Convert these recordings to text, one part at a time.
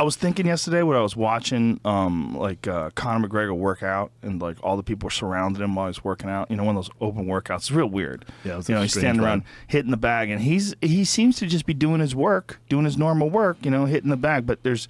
I was thinking yesterday when I was watching like Conor McGregor work out, and like all the people were surrounding him while he's working out. You know, one of those open workouts. It's real weird. Yeah, you know, he's standing around hitting the bag, and he seems to just be doing his work, doing his normal work. You know, hitting the bag, but there's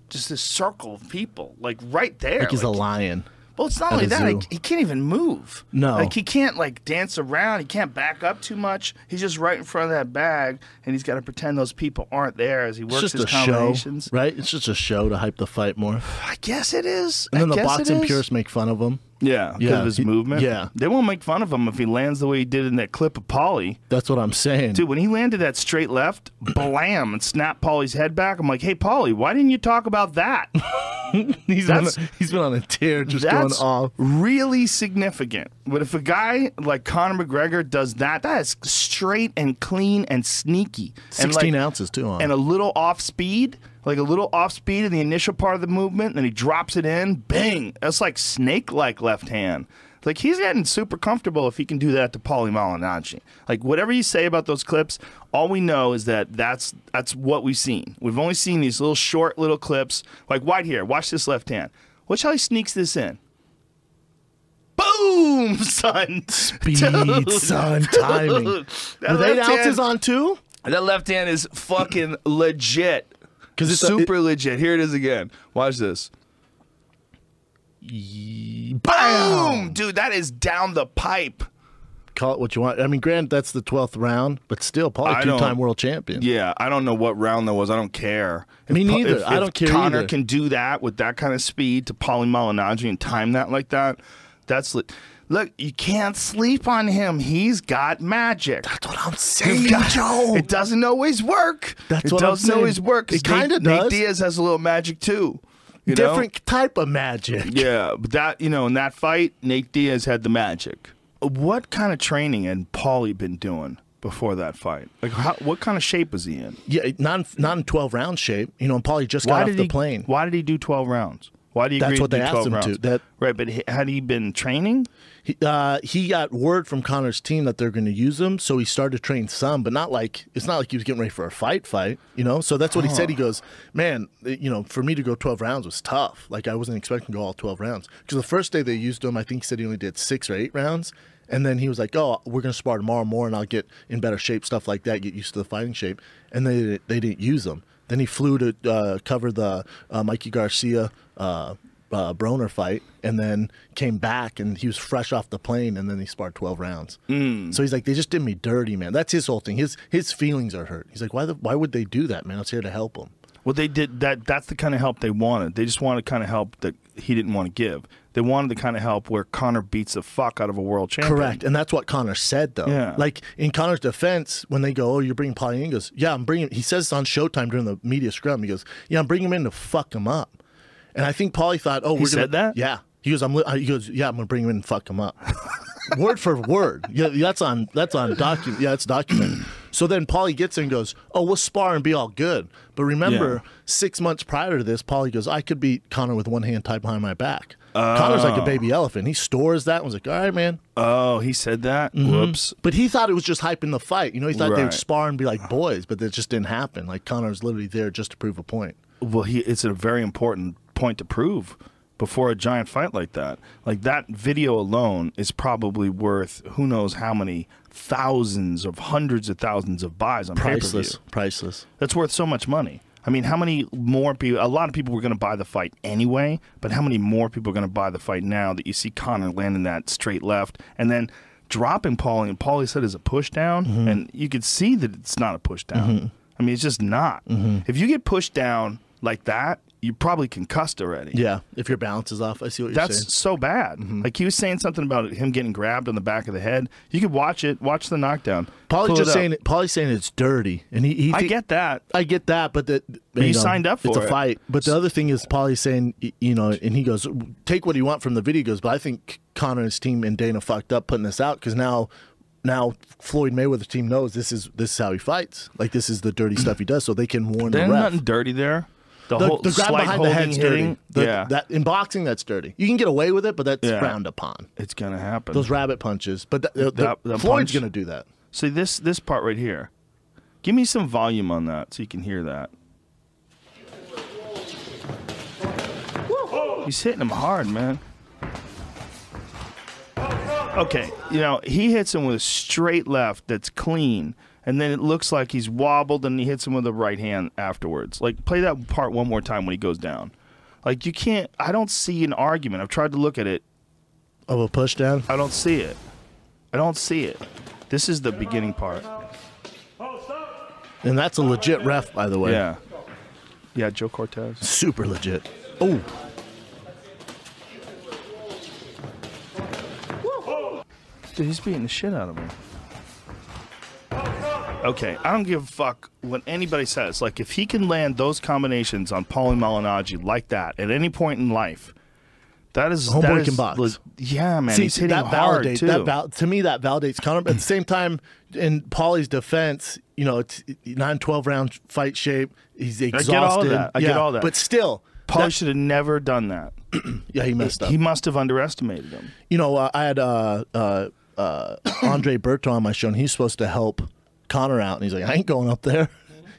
just this circle of people like right there. Like he's a lion. Well, it's not only that, he can't even move. No. Like, he can't, like, dance around. He can't back up too much. He's just right in front of that bag, and he's got to pretend those people aren't there as he works his combinations. Show, right? It's just a show to hype the fight more. I guess it is. And then the boxing purists make fun of him. Yeah, because of his movement. Yeah. They won't make fun of him if he lands the way he did in that clip of Paulie. That's what I'm saying. Dude, when he landed that straight left, blam, and snapped Paulie's head back, I'm like, hey, Paulie, why didn't you talk about that? he's been on a tear just going off. Really significant. But if a guy like Conor McGregor does that, that is straight and clean and sneaky. 16 ounces, too. And a little off speed. Like a little off speed in the initial part of the movement, and then he drops it in, bang. That's like snake-like left hand. Like, he's getting super comfortable if he can do that to Paulie Malignaggi. Like, whatever you say about those clips, all we know is that that's what we've seen. We've only seen these little short little clips. Like, right here, watch this left hand. Watch how he sneaks this in. Boom, son. Speed, son. Timing. With 8 ounces on, too? That left hand is fucking legit. Because it's super legit. Here it is again. Watch this. Boom! Dude, that is down the pipe. Call it what you want. I mean, granted, that's the 12th round, but still, Paulie, two-time world champion. Yeah, I don't know what round that was. I don't care. Me neither. I don't care Conor either. can do that with that kind of speed to Paulie Malignaggi and time that like that, that's... Look, you can't sleep on him. He's got magic. That's what I'm saying, Joe. It doesn't always work. That's what I'm saying. It doesn't always work. It kind of does. Nate Diaz has a little magic, too. Different type of magic. Yeah, but that, you know, in that fight, Nate Diaz had the magic. What kind of training had Paulie been doing before that fight? Like, what kind of shape was he in? Yeah, not in 12-round shape. You know, and Paulie just got off the plane. Why did he do 12 rounds? Why do you agree That's what to they do 12 asked him rounds? to. Right, but had he been training? He got word from Conor's team that they're going to use him, so he started to train some, but not like it's not like he was getting ready for a fight, you know. So that's what he said. He goes, man, you know, for me to go 12 rounds was tough. Like I wasn't expecting to go all 12 rounds because the first day they used him, I think he said he only did 6 or 8 rounds, and then he was like, oh, we're going to spar tomorrow more, and I'll get in better shape, stuff like that, get used to the fighting shape, and they didn't use him. Then he flew to cover the Mikey Garcia. Broner fight, and then came back, and he was fresh off the plane, and then he sparred 12 rounds. So he's like, they just did me dirty, man. That's his whole thing. His feelings are hurt. He's like, why would they do that, man? I was here to help him. Well, they did that. That's the kind of help they wanted. They just wanted the kind of help that he didn't want to give. They wanted the kind of help where Conor beats the fuck out of a world champion. Correct, and that's what Conor said, though. Yeah. Like, in Conor's defense, when they go, oh, you're bringing Paulie in, he goes, yeah, I'm bringing. He says on Showtime during the media scrum, he goes, yeah, I'm bringing him in to fuck him up. And I think Paulie thought, oh, he said that? Yeah. He goes, yeah, I'm gonna bring him in and fuck him up. Word for word. Yeah, that's on document. Yeah, it's documented. So then Paulie gets in and goes, oh, we'll spar and be all good. But remember, 6 months prior to this, Paulie goes, I could beat Conor with one hand tied behind my back. Conor's like a baby elephant. He stores that and was like, all right, man. Oh, he said that? Whoops. But he thought it was just hyping the fight. You know, he thought they would spar and be like boys, but that just didn't happen. Like, Conor's literally there just to prove a point. Well, it's a very important point to prove before a giant fight like that. Like, that video alone is probably worth who knows how many thousands of hundreds of thousands of buys on pay-per-view. Priceless. That's worth so much money. I mean, how many more people? A lot of people were going to buy the fight anyway, but how many more people are going to buy the fight now that you see Conor landing that straight left and then dropping Paulie? And Paulie said it's a push down, and you could see that it's not a push down. I mean, it's just not. If you get pushed down like that, you're probably concussed already. Yeah, if your balance is off. I see what you're saying. That's so bad. Like, he was saying something about him getting grabbed on the back of the head. You could watch it. Watch the knockdown. Paulie's saying it's dirty, and I get that. I get that, but you signed up for it. It's a fight. But the other thing is, Paulie's saying, you know, and he goes, take what you want from the video. He goes, but I think Conor and his team and Dana fucked up putting this out because now Floyd Mayweather's team knows this is how he fights. Like, this is the dirty stuff he does, so they can warn the ref. There's nothing dirty there. The grab behind the head's hitting, dirty. That in boxing, that's dirty. You can get away with it, but that's frowned upon. It's gonna happen. Those rabbit punches, but Floyd's gonna do that. See this part right here. Give me some volume on that so you can hear that. He's hitting him hard, man. Okay, you know, he hits him with a straight left that's clean, and then it looks like he's wobbled, and he hits him with a right hand afterwards. Like, play that part one more time when he goes down. Like, you can't, I don't see an argument. I've tried to look at it. Of a push down? I don't see it. I don't see it. This is the beginning part. And that's a legit ref, by the way. Yeah. Yeah, Joe Cortez. Super legit. Oh. Dude, he's beating the shit out of him. Okay, I don't give a fuck what anybody says. Like, if he can land those combinations on Paulie Malignaggi like that at any point in life, that is... Homeboy can box. Yeah, man, See, he's hitting that hard, validates, too. to me, that validates Conor. But at the same time, in Paulie's defense, you know, it's 9-12 round fight shape. He's exhausted. I get all of that. I get all that. But still... Paulie should have never done that. Yeah, he messed up. He must have underestimated him. You know, I had Andre Berto on my show, and he's supposed to help Conor out, and he's like, I ain't going up there.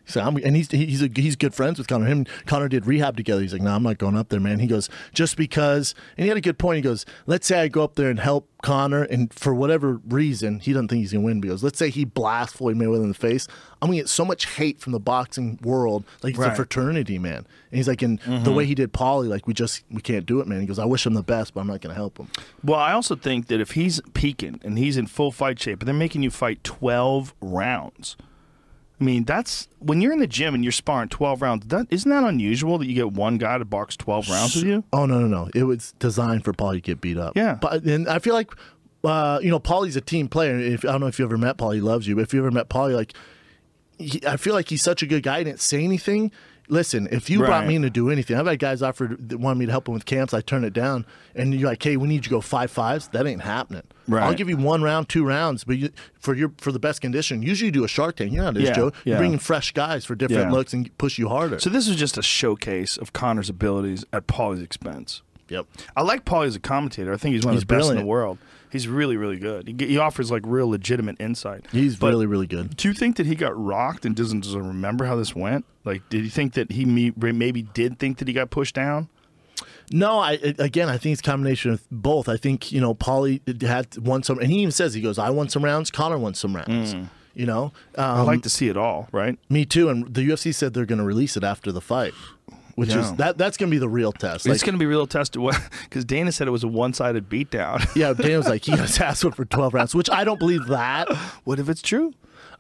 He said, and he's good friends with Conor. Him and Conor did rehab together. He's like, no, I'm not going up there, man. He goes, just because, and he had a good point. He goes, let's say I go up there and help Conor, and for whatever reason, he doesn't think he's gonna win. Because let's say he blasts Floyd Mayweather in the face, I'm gonna get so much hate from the boxing world, like it's a fraternity, man. And he's like, and the way he did Paulie, like we can't do it, man. He goes, I wish him the best, but I'm not gonna help him. Well, I also think that if he's peaking and he's in full fight shape, and they're making you fight 12 rounds. I mean, that's when you're in the gym and you're sparring 12 rounds. Isn't that unusual that you get one guy to box 12 rounds with you? Oh no! It was designed for Paulie to get beat up. Yeah, and I feel like, you know, Paulie's a team player. I don't know if you ever met Paulie. He loves you. But if you ever met Paulie, like, I feel like he's such a good guy. He didn't say anything. Listen, if you brought me in to do anything, I've had guys offered that wanted me to help them with camps. I turn it down, and you're like, "Hey, we need you to go 5-5s." That ain't happening. Right. I'll give you 1 round, 2 rounds, but for the best condition. Usually, you do a Shark Tank. You know how it is, Joe. You're bringing fresh guys for different looks and push you harder. So this is just a showcase of Conor's abilities at Paulie's expense. Yep. I like Paulie as a commentator. I think he's one of the best in the world. He's really, really good. He offers like real legitimate insight. He's really, really good. Do you think that he got rocked and doesn't remember how this went? Like, did you think that he maybe did think that he got pushed down? No, I think it's a combination of both. I think, you know, Paulie had won some, and he even says, he goes, I won some rounds, Conor won some rounds. You know? I like to see it all, right? Me too, and the UFC said they're going to release it after the fight. Which is that's going to be the real test. It's going to be real test because Dana said it was a one-sided beatdown. Yeah, Dana was like, he got his ass whipped for 12 rounds, which I don't believe that. What if it's true?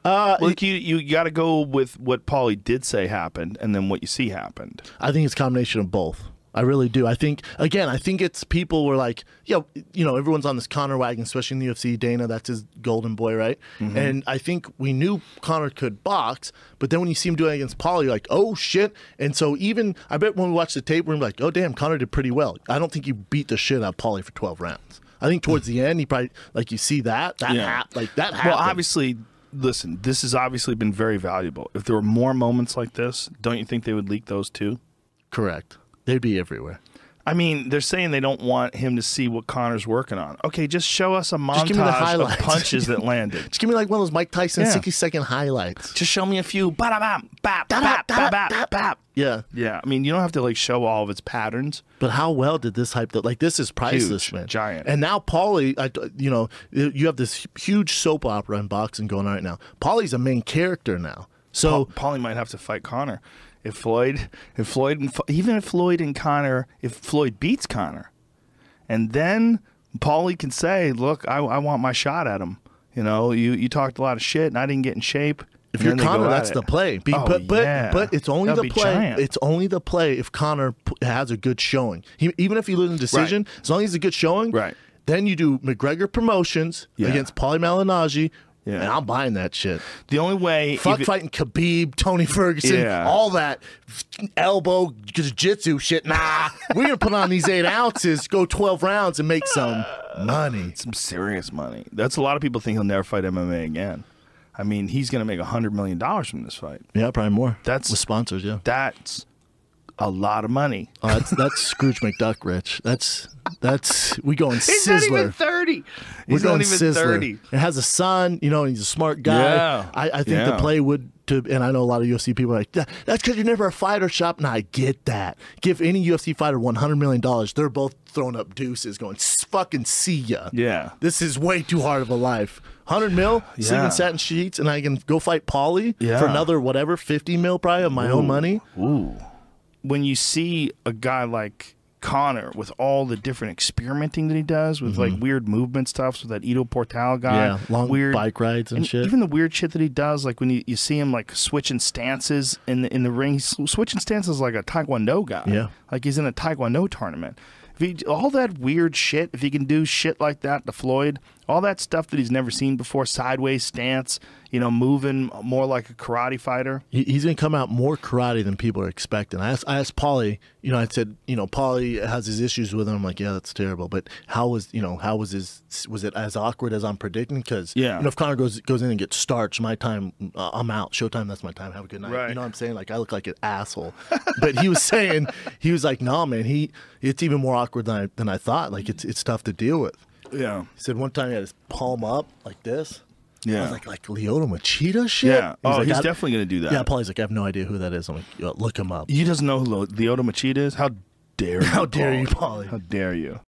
Like you got to go with what Paulie did say happened, and then what you see happened. I think it's a combination of both. I really do. I think it's people were like, yeah, you know, everyone's on this Conor wagon, especially in the UFC. Dana, that's his golden boy, right? And I think we knew Conor could box, but then when you see him doing it against Paulie, you're like, oh shit. And so even, I bet when we watch the tape, we're like, oh damn, Conor did pretty well. I don't think he beat the shit out of Paulie for 12 rounds. I think towards the end, he probably, like, you see that happened. Well, obviously, listen, this has obviously been very valuable. If there were more moments like this, don't you think they would leak those too? Correct. They'd be everywhere. I mean, they're saying they don't want him to see what Conor's working on. Okay, just show us a montage of punches that landed. Just give me like one of those Mike Tyson 60-second highlights. Just show me a few. Bap, bap, bap, bap, bap. Yeah. Yeah. I mean, you don't have to like show all of its patterns. But how well did this hype? Like, this is priceless, man. Giant. And now Paulie, you know, you have this huge soap opera in boxing going on right now. Paulie's a main character now. So Paulie might have to fight Conor. If Floyd and Conor, if Floyd beats Conor, and then Paulie can say, look, I want my shot at him. You know, you talked a lot of shit, and I didn't get in shape. If you're Conor, that's the play. But it's only the play. Giant. It's only the play if Conor has a good showing. Even if he loses in decision, as long as he's a good showing, then you do McGregor promotions against Paulie Malignaggi. Yeah. And I'm buying that shit. The only way... fighting Khabib, Tony Ferguson, all that elbow jiu-jitsu shit. Nah, we're going to put on these 8 ounces, go 12 rounds, and make some money. Some serious money. That's a lot of people think he'll never fight MMA again. I mean, he's going to make $100 million from this fight. Yeah, probably more. That's with sponsors, yeah. That's a lot of money. Oh, that's Scrooge McDuck rich. That's we going He's Sizzler. not even 30. He's We're going not even Sizzler. 30. It has a son, you know, and he's a smart guy. Yeah. I think the play would and I know a lot of UFC people are like, that's because you're never a fighter, Shop. And I get that. Give any UFC fighter $100 million. They're both throwing up deuces going, fucking see ya. Yeah. This is way too hard of a life. 100 mil, sleeping satin sheets, and I can go fight Paulie for another, whatever, 50 mil probably of my own money. Ooh. When you see a guy like Conor with all the different experimenting that he does with like weird movement stuff, with that Ito Portal guy, long weird bike rides and shit. Even the weird shit that he does, like when you see him like switching stances in the ring, he's switching stances like a Taekwondo guy. Yeah, like he's in a Taekwondo tournament. All that weird shit, if he can do shit like that to Floyd, all that stuff that he's never seen before, sideways stance, you know, moving more like a karate fighter. He's going to come out more karate than people are expecting. I asked Paulie, you know, I said, you know, Paulie has his issues with him. I'm like, yeah, that's terrible. But was it as awkward as I'm predicting? Because, you know, if Conor goes in and gets starched, my time, I'm out. Showtime, that's my time. Have a good night. Right. You know what I'm saying? Like, I look like an asshole. But he was saying, he was like, no, man, it's even more awkward than I thought. Like, it's tough to deal with. Yeah. He said one time he had his palm up like this. Yeah. I was like Lyoto Machida shit? Yeah. He's He's definitely going to do that. Yeah, Paulie's like, I have no idea who that is. I'm like, yo, look him up. He doesn't know who Lyoto Machida is? How dare you, How dare you, Paulie? How dare you?